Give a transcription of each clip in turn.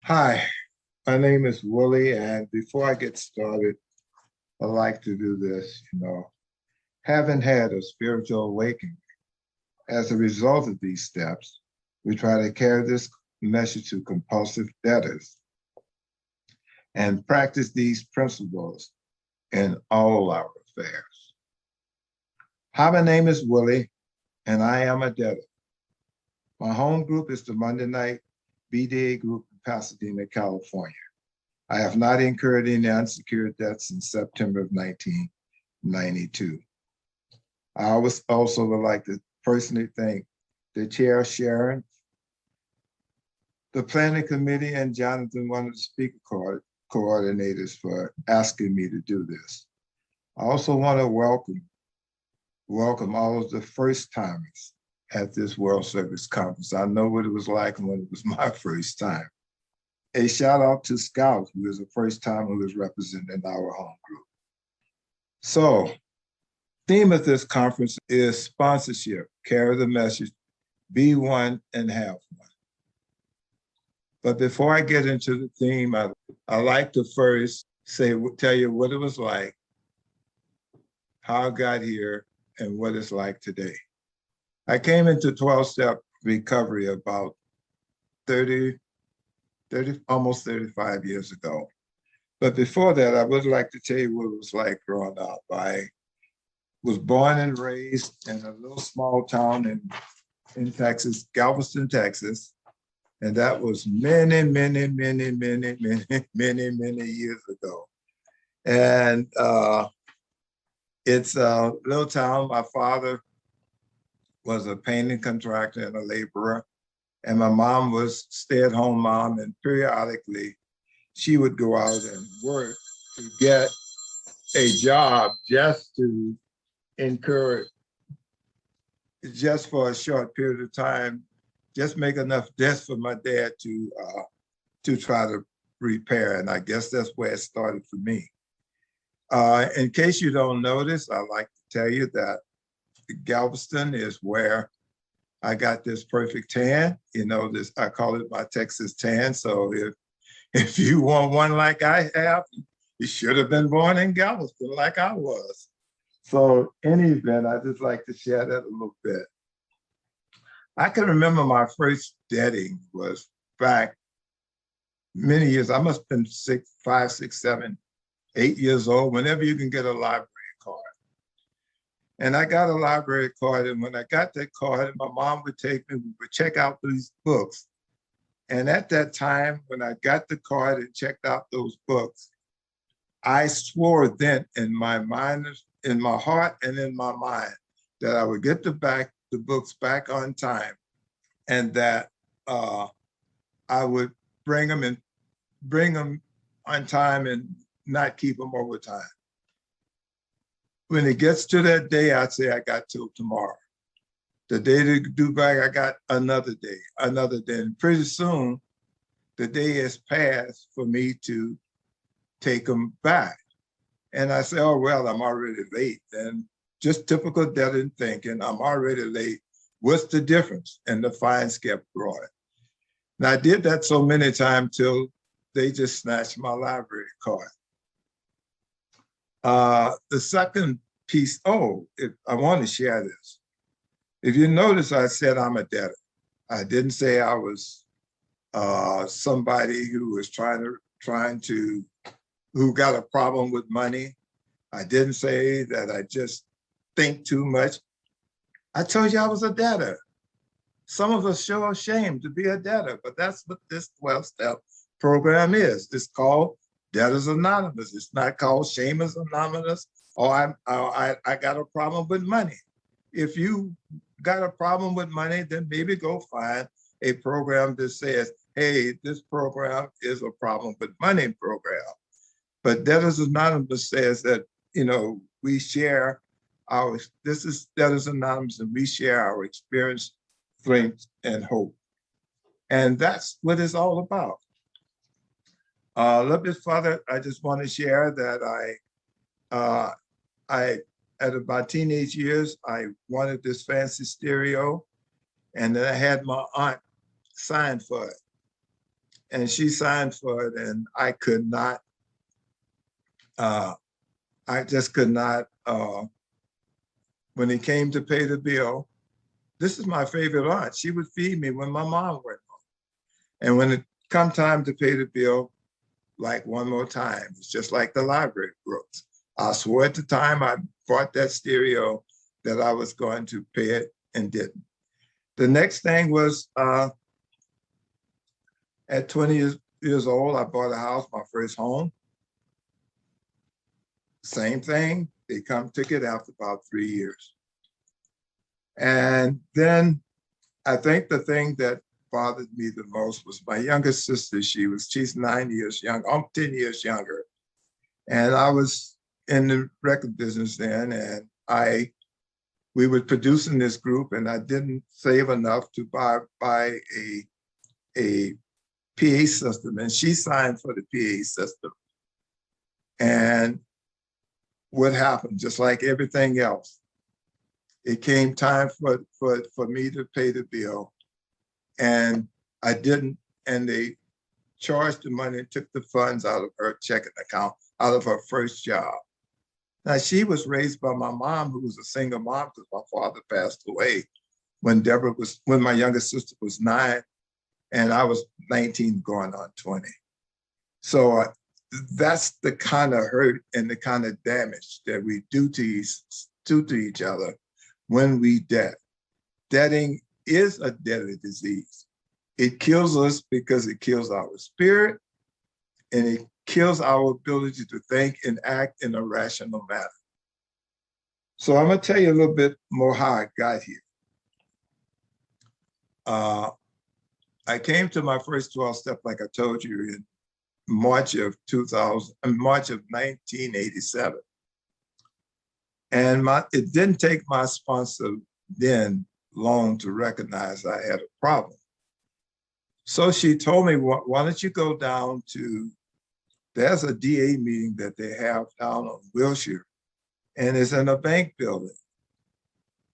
Hi, my name is Willie, and before I get started, I like to do this. Having had a spiritual awakening as a result of these steps, we try to carry this message to compulsive debtors and practice these principles in all our affairs. Hi, my name is Willie, and I am a debtor. My home group is the Monday Night BDA group in Pasadena, California. I have not incurred any unsecured debts since September of 1992. I also would like to personally thank the chair, Sharon, the planning committee, and Jonathan, one of the speaker coordinators, for asking me to do this. I also want to welcome all of the first timers at this World Service Conference. I know what it was like when it was my first time. A shout out to Scout, who is the first time who is representing our home group. So, theme of this conference is sponsorship, carry the message, be one and have one. But before I get into the theme, I like to first tell you what it was like, how I got here, and what it's like today. I came into 12-step recovery about almost 35 years ago. But before that, I would like to tell you what it was like growing up. I was born and raised in a little small town in Texas, Galveston, Texas. And that was many years ago. And it's a little town. My father was a painting contractor and a laborer. And my mom was stay-at-home mom, and periodically she would go out and work to get a job just to incur, just for a short period of time, just make enough debts for my dad to try to repair. And I guess that's where it started for me. In case you don't notice, I'd like to tell you that Galveston is where I got this perfect tan. I call it my Texas tan. So if you want one like I have, you should have been born in Galveston like I was. So in any event, I just like to share that a little bit. I can remember my first debting was back many years. I must have been 5, 6, 7, 8 years old, whenever you can get a library card. And I got a library card, and when I got that card, my mom would take me, we would check out these books. And at that time, when I got the card and checked out those books, I swore then in my mind, in my heart and in my mind, that I would get the books back on time, and that I would bring them on time and not keep them over time. When it gets to that day, I'd say I got till tomorrow. The day to do back, I got another day. And pretty soon, the day has passed for me to take them back. And I say, oh, well, I'm already late. And just typical debtor thinking, I'm already late. What's the difference? And the fines kept growing. And I did that so many times till they just snatched my library card. The second piece, I want to share this. If you notice, I said I'm a debtor. I didn't say I was somebody who was who got a problem with money. I didn't say that I just think too much. I told you I was a debtor. Some of us show ashamed to be a debtor, but that's what this 12-step program is. It's called Debtors Anonymous. It's not called Shamers Anonymous, or I got a problem with money. If you got a problem with money, then maybe go find a program that says, hey, this program is a problem with money program. But Debtors Anonymous says that, we share this is Debtors Anonymous, and we share our experience, strength, and hope. And that's what it's all about. A little bit further, I just want to share that at my teenage years, I wanted this fancy stereo, and then I had my aunt sign for it. and she signed for it, and I could not, I just could not, when it came to pay the bill. This is my favorite aunt. She would feed me when my mom went home. And when it come time to pay the bill, like one more time, it's just like the library books. I swore at the time I bought that stereo that I was going to pay it and didn't. The next thing was at 20 years old, I bought a house, my first home. Same thing, they took it after about 3 years. And then I think the thing that bothered me the most was my youngest sister. She's 9 years young. I'm 10 years younger. And I was in the record business then, and we were producing this group, and I didn't save enough to buy a PA system, and she signed for the PA system. And what happened, just like everything else, it came time for me to pay the bill, and I didn't, and they charged the money and took the funds out of her checking account, out of her first job. Now, she was raised by my mom, who was a single mom because my father passed away when my youngest sister was 9, and I was 19 going on 20. So that's the kind of hurt and the kind of damage that we do to each other when we debt. Debting is a deadly disease. It kills us because it kills our spirit, and it kills our ability to think and act in a rational manner. So I'm going to tell you a little bit more how I got here. I came to my first 12 step, like I told you, in March of 1987. And it didn't take my sponsor then long to recognize I had a problem. So she told me, why don't you go down to, there's a DA meeting that they have down on Wilshire, and it's in a bank building.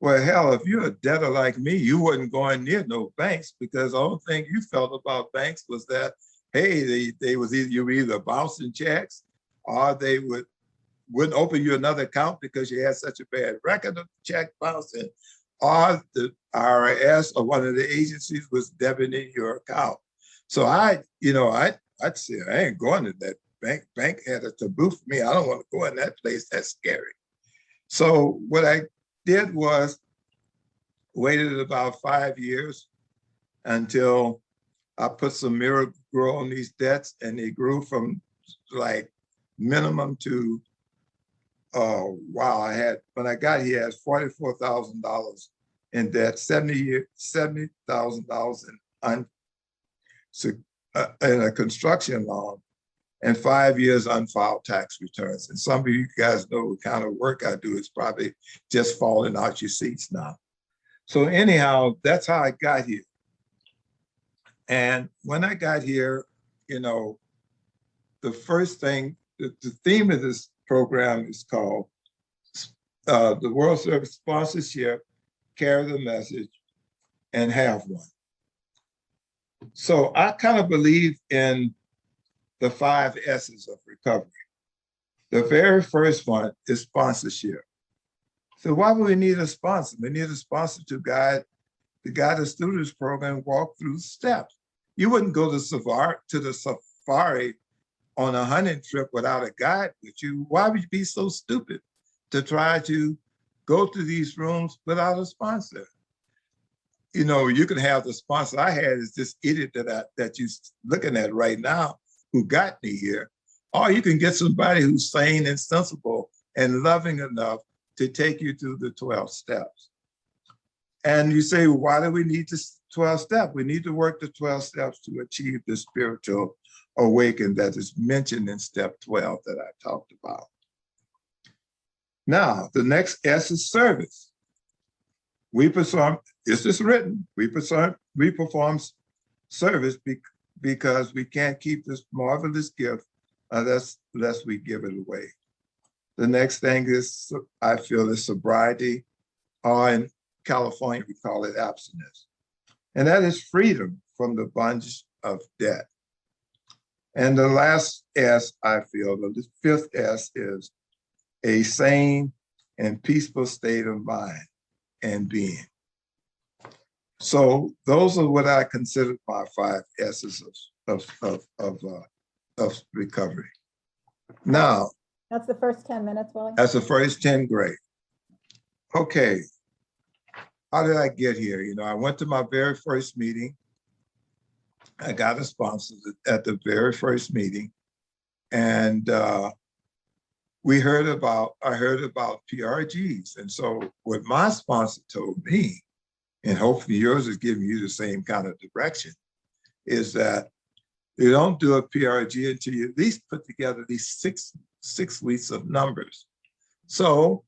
Well, hell, if you're a debtor like me, you wasn't going near no banks, because the only thing you felt about banks was that, hey, you were either bouncing checks, or they wouldn't open you another account because you had such a bad record of check bouncing, or the IRS or one of the agencies was debiting your account. So I'd say, I ain't going to that bank. Bank had a taboo for me. I don't want to go in that place. That's scary. So what I did was waited about 5 years until I put some Miracle-Gro on these debts, and they grew from like minimum to, when I got here, I had $44,000 in debt, $70,000 in a construction loan, and 5 years unfiled tax returns. And some of you guys know what kind of work I do. It's probably just falling out your seats now. So anyhow, that's how I got here. And when I got here, the first thing, the theme of this program is called the World Service Sponsorship, Carry the Message, and Have One. So I kind of believe in the 5 S's of recovery. The very first one is sponsorship. So why would we need a sponsor? We need a sponsor to guide the students program walk through the steps. You wouldn't go to the safari on a hunting trip without a guide with you. Why would you be so stupid to try to go to these rooms without a sponsor? You can have the sponsor I had is this idiot that you're looking at right now who got me here. Or you can get somebody who's sane and sensible and loving enough to take you through the 12 steps. And you say, why do we need this 12 steps? We need to work the 12 steps to achieve the spiritual awakening that is mentioned in step 12 that I talked about. Now, the next S is service. This is written, we perform service because we can't keep this marvelous gift unless we give it away. The next thing is, I feel, is sobriety, or in California, we call it abstinence. And that is freedom from the bondage of debt. And the last S, I feel, the fifth S is a sane and peaceful state of mind and being. So those are what I consider my 5 S's of recovery. Now, That's the first 10 minutes, Willie? that's the first 10, great. Okay, how did I get here? You know, I went to my very first meeting. I got a sponsor at the very first meeting, and I heard about PRGs. And so what my sponsor told me, and hopefully yours is giving you the same kind of direction, is that you don't do a PRG until you at least put together these six weeks of numbers. So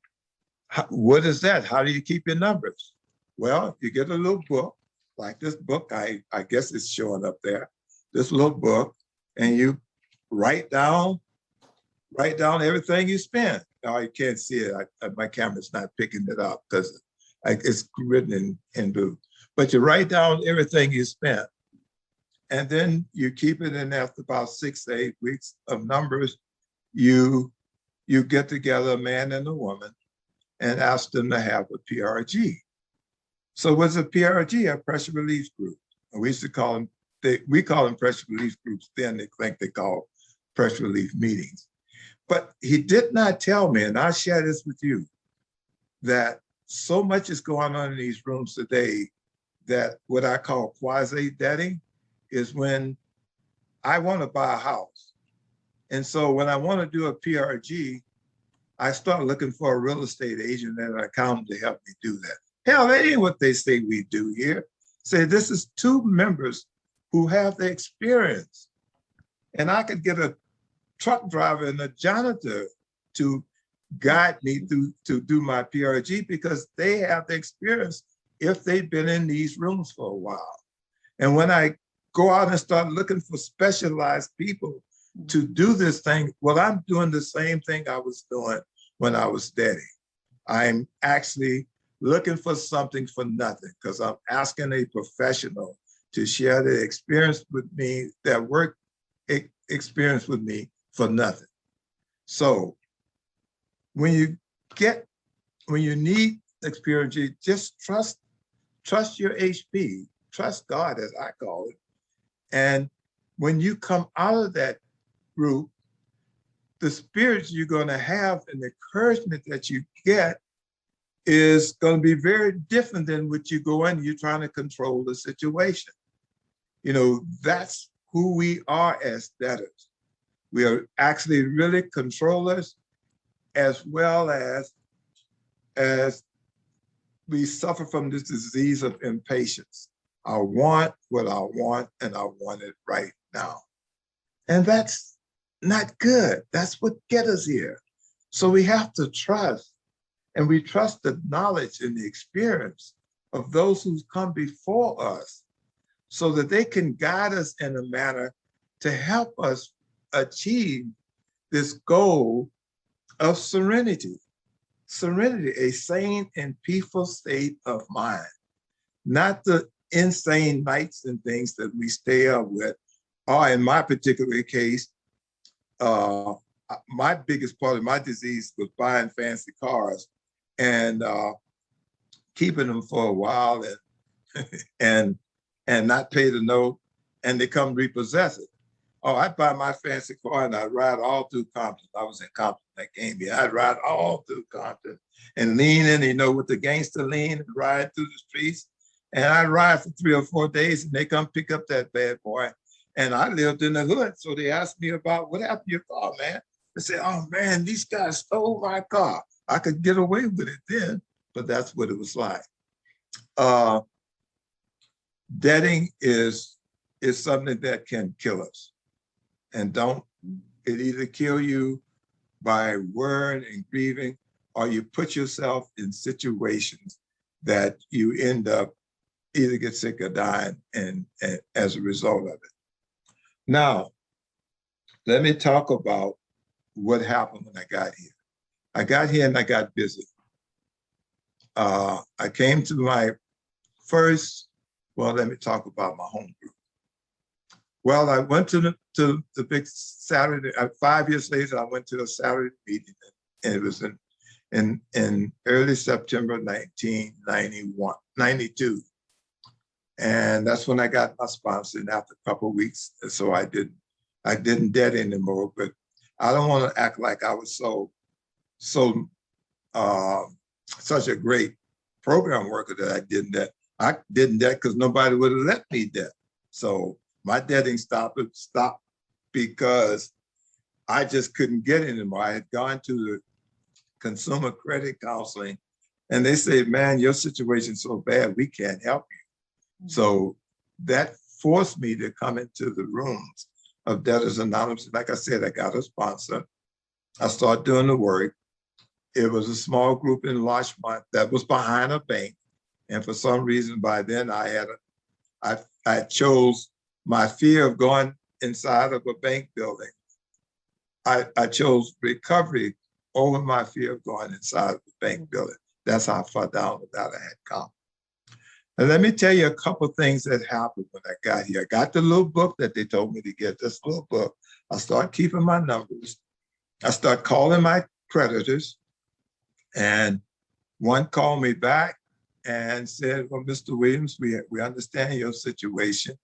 what is that? How do you keep your numbers? Well, you get a little book, like this book, I guess it's showing up there, this little book, and you write down everything you spend. Now you can't see it. My camera's not picking it up because it's written in blue. But you write down everything you spent, and then you keep it. And after about 6 to 8 weeks of numbers, you get together, a man and a woman, and ask them to have a PRG. So what's a PRG? A pressure relief group. And we used to call them, we call them pressure relief groups. Then they think they call pressure relief meetings. But he did not tell me, and I'll share this with you, that so much is going on in these rooms today that what I call quasi-debting is when I want to buy a house. And so when I want to do a PRG, I start looking for a real estate agent and an accountant to help me do that. Hell, that ain't what they say we do here. Say this is 2 members who have the experience. And I could get a truck driver and a janitor to guide me to do my PRG because they have the experience if they've been in these rooms for a while. And when I go out and start looking for specialized people to do this thing, well, I'm doing the same thing I was doing when I was steady. I'm actually looking for something for nothing because I'm asking a professional to share their experience with me, their work experience with me for nothing. So when you need experience, you just trust your HP, trust God, as I call it. And when you come out of that group, the spirits you're going to have and the encouragement that you get is going to be very different than what you go in, you're trying to control the situation. You know, that's who we are as debtors. We are actually really controllers, as well as we suffer from this disease of impatience. I want what I want, and I want it right now. And that's not good. That's what gets us here. So we have to trust, and we trust the knowledge and the experience of those who come before us so that they can guide us in a manner to help us achieve this goal of serenity. Serenity, a sane and peaceful state of mind, not the insane nights and things that we stay up with. Or in my particular case, my biggest part of my disease was buying fancy cars and keeping them for a while and not pay the note, and they come repossess it. Oh, I'd buy my fancy car and I'd ride all through Compton. I was in Compton, that came here. I'd ride all through Compton and lean in, you know, with the gangster lean and ride through the streets. And I'd ride for 3 or 4 days and they come pick up that bad boy. And I lived in the hood. So they asked me about what happened to your car, man. They said, oh man, these guys stole my car. I could get away with it then, but that's what it was like. Debting is something that can kill us. And it either kill you by worrying and grieving, or you put yourself in situations that you end up either get sick or dying and as a result of it. Now, let me talk about what happened when I got here. I got here and I got busy. I came to my first, well, let me talk about my home group. Well, I went to the big Saturday, 5 years later, I went to a Saturday meeting, and it was in early September 1991, 92. And that's when I got my sponsor. And after a couple of weeks, so I didn't debt anymore. But I don't want to act like I was uh, such a great program worker that I didn't debt. I didn't debt because nobody would have let me debt. So my debting stopped because I just couldn't get anymore. I had gone to the consumer credit counseling, and they said, "Man, your situation's so bad, we can't help you." So that forced me to come into the rooms of Debtors Anonymous. Like I said, I got a sponsor. I started doing the work. It was a small group in Larchmont that was behind a bank. And for some reason, by then I chose my fear of going inside of a bank building. I chose recovery over my fear of going inside of the bank building. That's how far down that I had come. And let me tell you a couple of things that happened when I got here. I got the little book that they told me to get, this little book. I started keeping my numbers. I started calling my creditors, and one called me back and said, "Well, Mr. Williams, we understand your situation,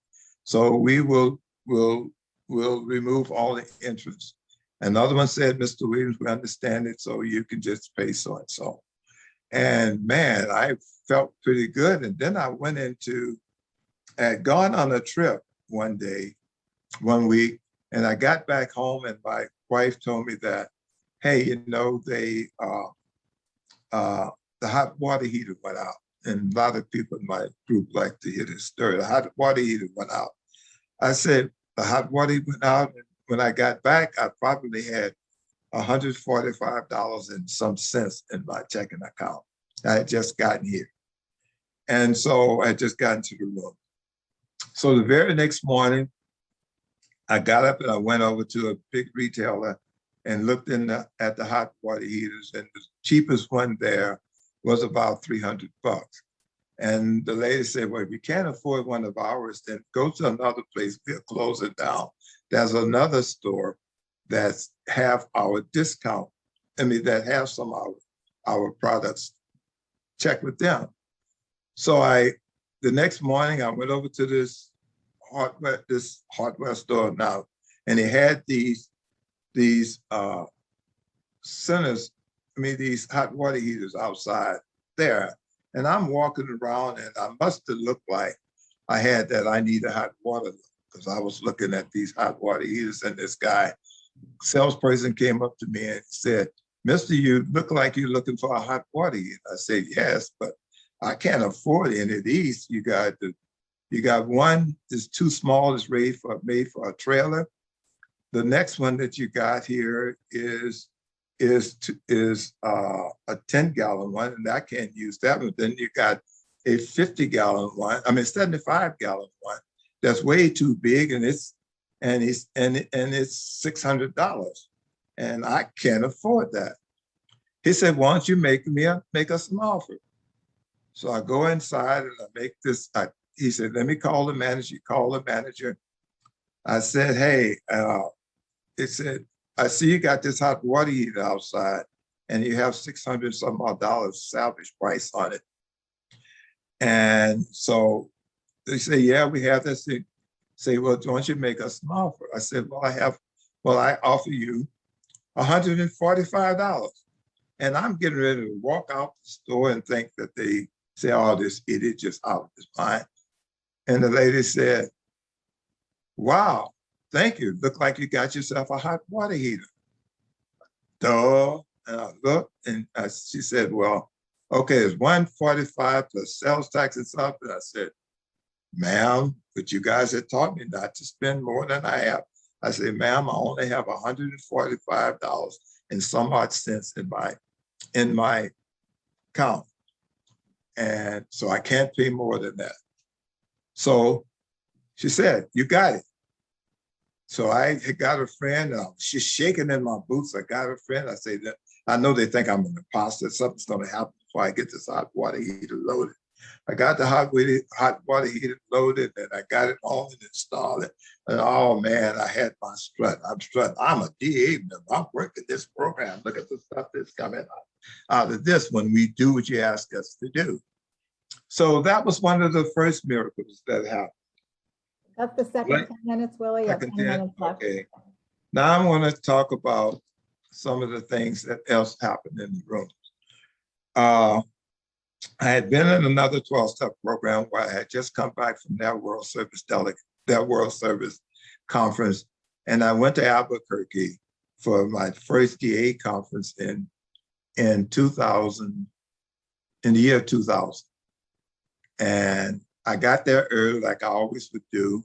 so we will remove all the interest." Another one said, "Mr. Williams, we understand it, so you can just pay so and so." And man, I felt pretty good. And then I had gone on a trip one week, and I got back home, and my wife told me that, "Hey, the hot water heater went out." And a lot of people in my group like to hear this story. The hot water heater went out. I said, "The hot water heater went out." And when I got back, I probably had $145 and some cents in my checking account. I had just gotten here. And so I just got into the room. So the very next morning, I got up and I went over to a big retailer and looked at the hot water heaters, and the cheapest one there was about $300. And the lady said, "Well, if you can't afford one of ours, then go to another place. We'll close it down. There's another store that's have our discount. That have some of our products. Check with them." So the next morning, I went over to this hardware store now, and they had these centers, these hot water heaters outside there. And I'm walking around, and I must have looked like I had that I need a hot water, because I was looking at these hot water heaters, and this salesperson came up to me and said, "Mister, you look like you're looking for a hot water heater." I said, "Yes, but I can't afford any of these. You got one that's too small, it's made for a trailer. The next one that you got here is a 10-gallon one, and I can't use that one. Then you got a 50-gallon one, 75-gallon one that's way too big, and it's $600, and I can't afford that." He said, "Why don't you make us an offer?" So I go inside and I make this. He said, "Let me call the manager." Call the manager. I said, "Hey," it said, "I see you got this hot water heater outside, and you have $600 some odd salvage price on it." And so they say, "Yeah, we have this." They say, "Well, don't you make us an offer?" I said, I offer you $145. And I'm getting ready to walk out the store and think that they say, "Oh, this idiot just out of his mind." And the lady said, "Wow, thank you. Look like you got yourself a hot water heater." Duh. And I looked, and she said, "Well, okay, it's $145 plus sales tax and something." I said, "Ma'am, but you guys had taught me not to spend more than I have." I said, "Ma'am, I only have $145 and some odd cents in my account. And so I can't pay more than that." So she said, "You got it." So I had got a friend, she's shaking in my boots. I got a friend. I know they think I'm an imposter. Something's going to happen before I get this hot water heater loaded. I got the hot water heater loaded, and I got it on and installed it. And oh man, I had my strut. I'm strutting. I'm a DA member. I'm working this program. Look at the stuff that's coming out of this when we do what you ask us to do. So that was one of the first miracles that happened. That's the second Right. 10 minutes, Willie. You have 10 Second 10, minutes left. okay. Now I want to talk about some of the things that else happened in the room. I had been in another 12-step program where I had just come back from that World Service conference, and I went to Albuquerque for my first DA conference in 2000, in the year 2000. And I got there early, like I always would do,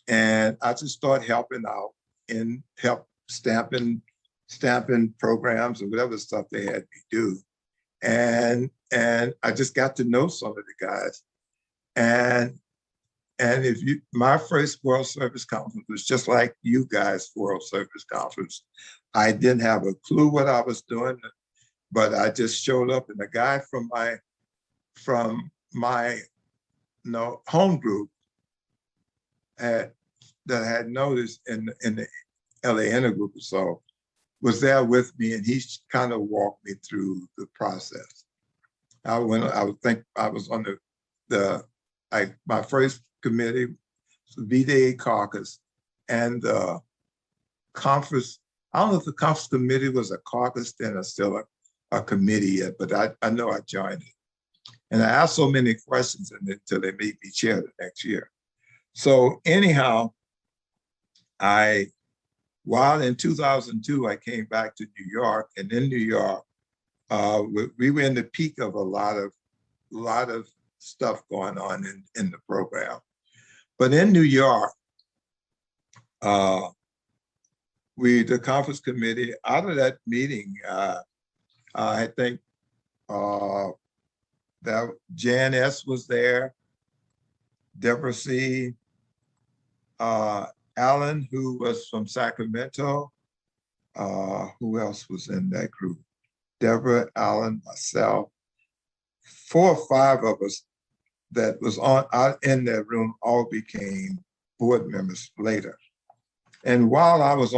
and I just started helping out and help stamping programs and whatever stuff they had me do. And I just got to know some of the guys. And my first World Service Conference was just like you guys' World Service Conference. I didn't have a clue what I was doing, but I just showed up, and a guy from my home group that had noticed in the LA Intergroup or so was there with me, and he kind of walked me through the process. I was on my first committee, the VDA caucus, and the conference. I don't know if the conference committee was a caucus then or still a committee yet, but I know I joined it. And I asked so many questions until they made me chair the next year. So anyhow, while in 2002, I came back to New York, and in New York, we were in the peak of a lot of stuff going on in the program. But in New York, the conference committee, out of that meeting, I think that Jan S. was there, Deborah C., Alan, who was from Sacramento. Who else was in that group? Deborah, Alan, myself, 4 or 5 of us that was out in that room all became board members later. And while I was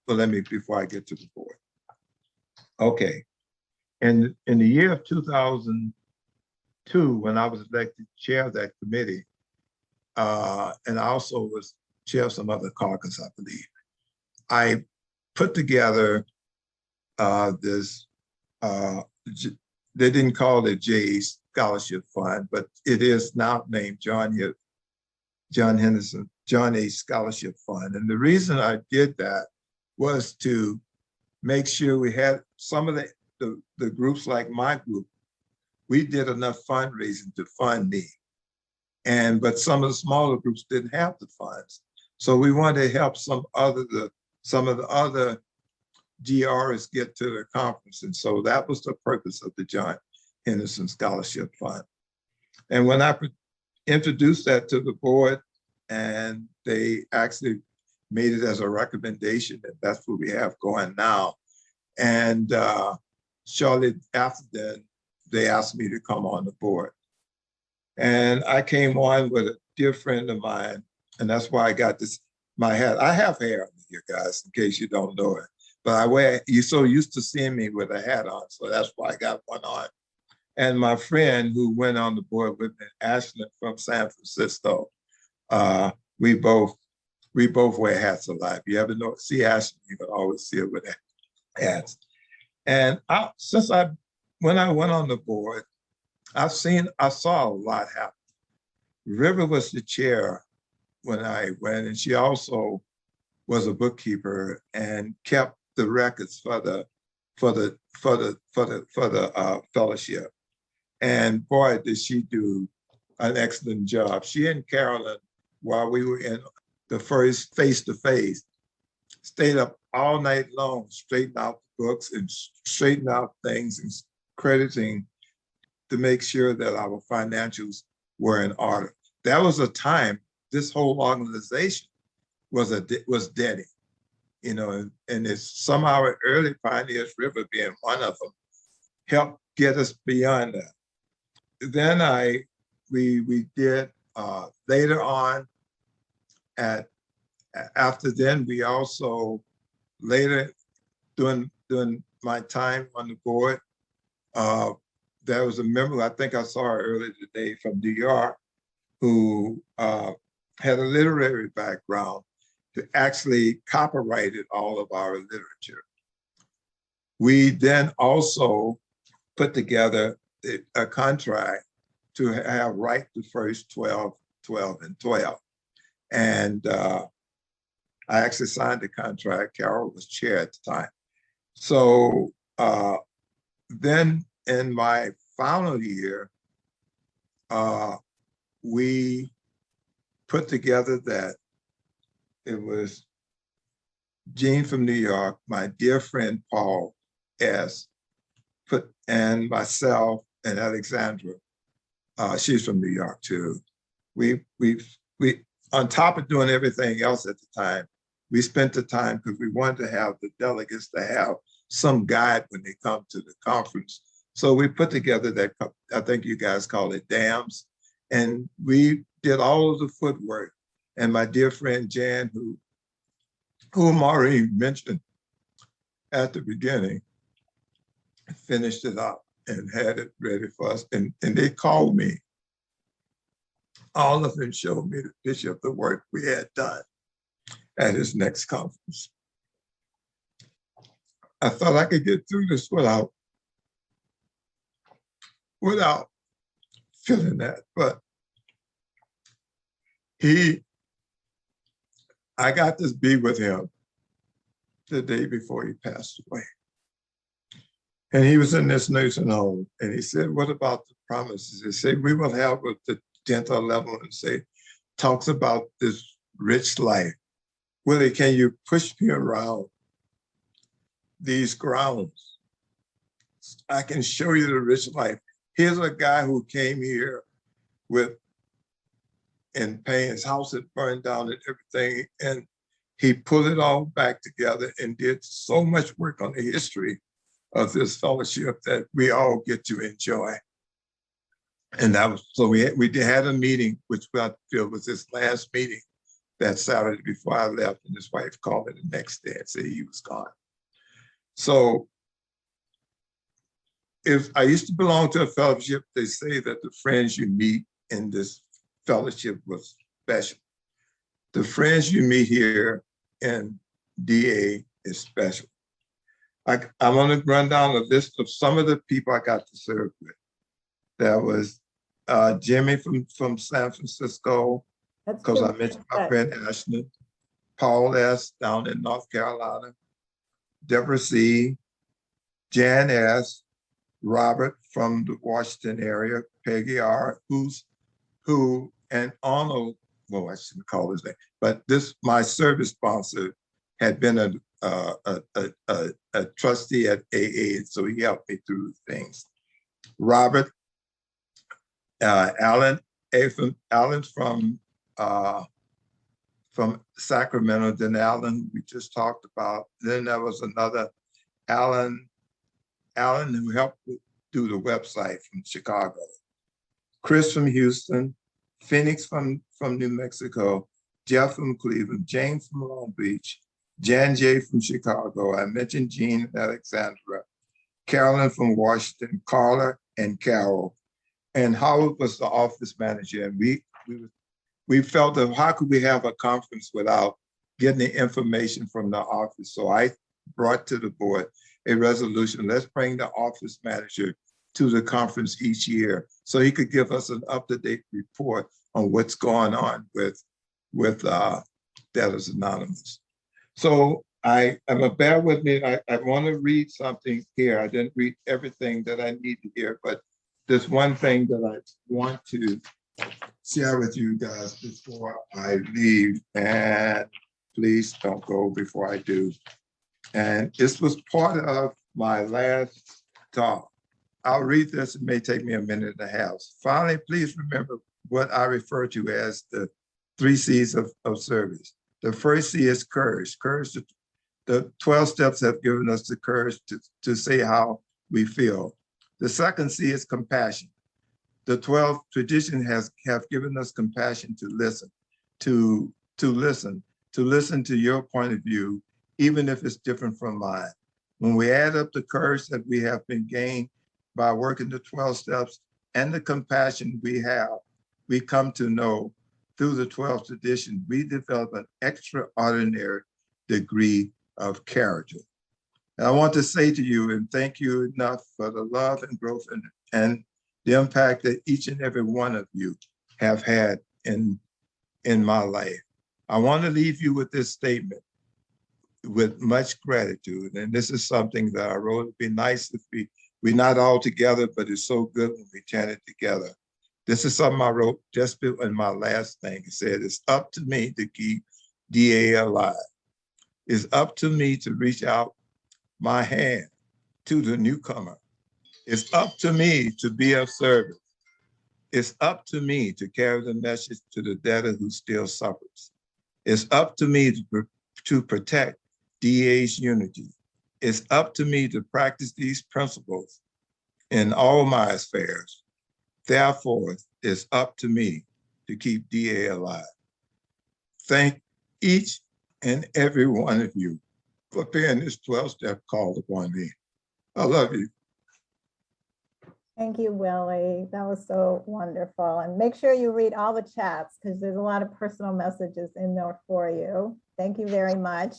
before I get to the board. Okay. And in the year of 2002, when I was elected chair of that committee, and I also was chair of some other caucus, I believe, I put together this, they didn't call it J Scholarship Fund, but it is now named John A. Scholarship Fund. And the reason I did that was to make sure we had some of the groups like my group, we did enough fundraising to fund me. But some of the smaller groups didn't have the funds. So we wanted to help some of the other GRs get to the conference. And so that was the purpose of the John Henderson Scholarship Fund. And when I introduced that to the board, and they actually made it as a recommendation, that that's what we have going now. And shortly after that, they asked me to come on the board. And I came on with a dear friend of mine, and that's why I got my hat. I have hair here, guys, in case you don't know it. But you're so used to seeing me with a hat on, so that's why I got one on. And my friend who went on the board with me, Ashland from San Francisco, we both wear hats a lot. If you ever see Ashland, you can always see it with hats. And when I went on the board, I saw a lot happen. River was the chair when I went, and she also was a bookkeeper and kept the records for the fellowship. And boy, did she do an excellent job. She and Carolyn, while we were in the first face-to-face, stayed up all night long, straightened out the books and straightened out things and crediting to make sure that our financials were in order. That was a time this whole organization was dead, and it's some of our early pioneers, River being one of them, helped get us beyond that. then we did later on after then we also later during my time on the board, there was a member, I think I saw her earlier today from New York, who had a literary background, who actually copyrighted all of our literature. We then also put together a contract to have right the first 12, 12, and 12. And I actually signed the contract. Carol was chair at the time. So then in my final year, we put together that it was Gene from New York, my dear friend Paul S. and myself and Alexandra. She's from New York too. We on top of doing everything else at the time, we spent the time because we wanted to have the delegates to have some guide when they come to the conference. So we put together that, I think you guys call it dams, and we did all of the footwork. And my dear friend Jan, whom I already mentioned at the beginning, finished it up and had it ready for us. And they called me. All of them showed me the picture of the work we had done at his next conference. I thought I could get through this without feeling that, but I got to be with him the day before he passed away. And he was in this nursing home, and he said, "What about the promises?" He said, "We will have with the 10th or 11th and say, talks about this rich life. Willie, can you push me around these grounds? I can show you the rich life. Here's a guy who came here and pain. His house had burned down and everything. And he pulled it all back together and did so much work on the history of this fellowship that we all get to enjoy." And that was, so we had a meeting, which I feel was his last meeting that Saturday before I left, and his wife called me the next day and said he was gone. So if I used to belong to a fellowship, they say that the friends you meet in this fellowship was special. The friends you meet here in DA is special. I'm going to run down a list of some of the people I got to serve with. That was Jimmy from San Francisco, because I mentioned my friend Ashton. Paul S. down in North Carolina. Deborah C. Jan S. Robert from the Washington area. Peggy R. And Arnold, well, I shouldn't call his name, but my service sponsor had been a trustee at AA, so he helped me through things. Robert, Alan from Sacramento, then Alan we just talked about. Then there was another Alan who helped do the website from Chicago. Chris from Houston, Phoenix from New Mexico, Jeff from Cleveland, Jane from Long Beach, Jan J from Chicago. I mentioned Jean and Alexandra, Carolyn from Washington, Carla and Carol. And Howard was the office manager. And we felt that how could we have a conference without getting the information from the office? So I brought to the board a resolution. Let's bring the office manager to the conference each year so he could give us an up-to-date report on what's going on with Debtors Anonymous. So bear with me. I want to read something here. I didn't read everything that I need to hear, but there's one thing that I want to share with you guys before I leave, and please don't go before I do. And this was part of my last talk. I'll read this. It may take me a minute and a half. Finally, please remember what I refer to as the 3 C's of service. The first C is courage. Courage, the 12 steps have given us the courage to say how we feel. The second C is compassion. The 12th tradition have given us compassion to listen, to listen to your point of view, even if it's different from mine. When we add up the courage that we have been gained by working the 12 steps and the compassion we have, we come to know through the 12th tradition, we develop an extraordinary degree of character. And I want to say to you and thank you enough for the love and growth and the impact that each and every one of you have had in my life. I want to leave you with this statement with much gratitude. And this is something that I wrote. It'd be nice if we're not all together, but it's so good when we chant it together. This is something I wrote just in my last thing. It said, it's up to me to keep DA alive. It's up to me to reach out my hand to the newcomer. It's up to me to be of service. It's up to me to carry the message to the debtor who still suffers. It's up to me to protect DA's unity. It's up to me to practice these principles in all my affairs. Therefore, it's up to me to keep DA alive. Thank each and every one of you for paying this 12-step call upon me. I love you. Thank you, Willie. That was so wonderful. And make sure you read all the chats because there's a lot of personal messages in there for you. Thank you very much.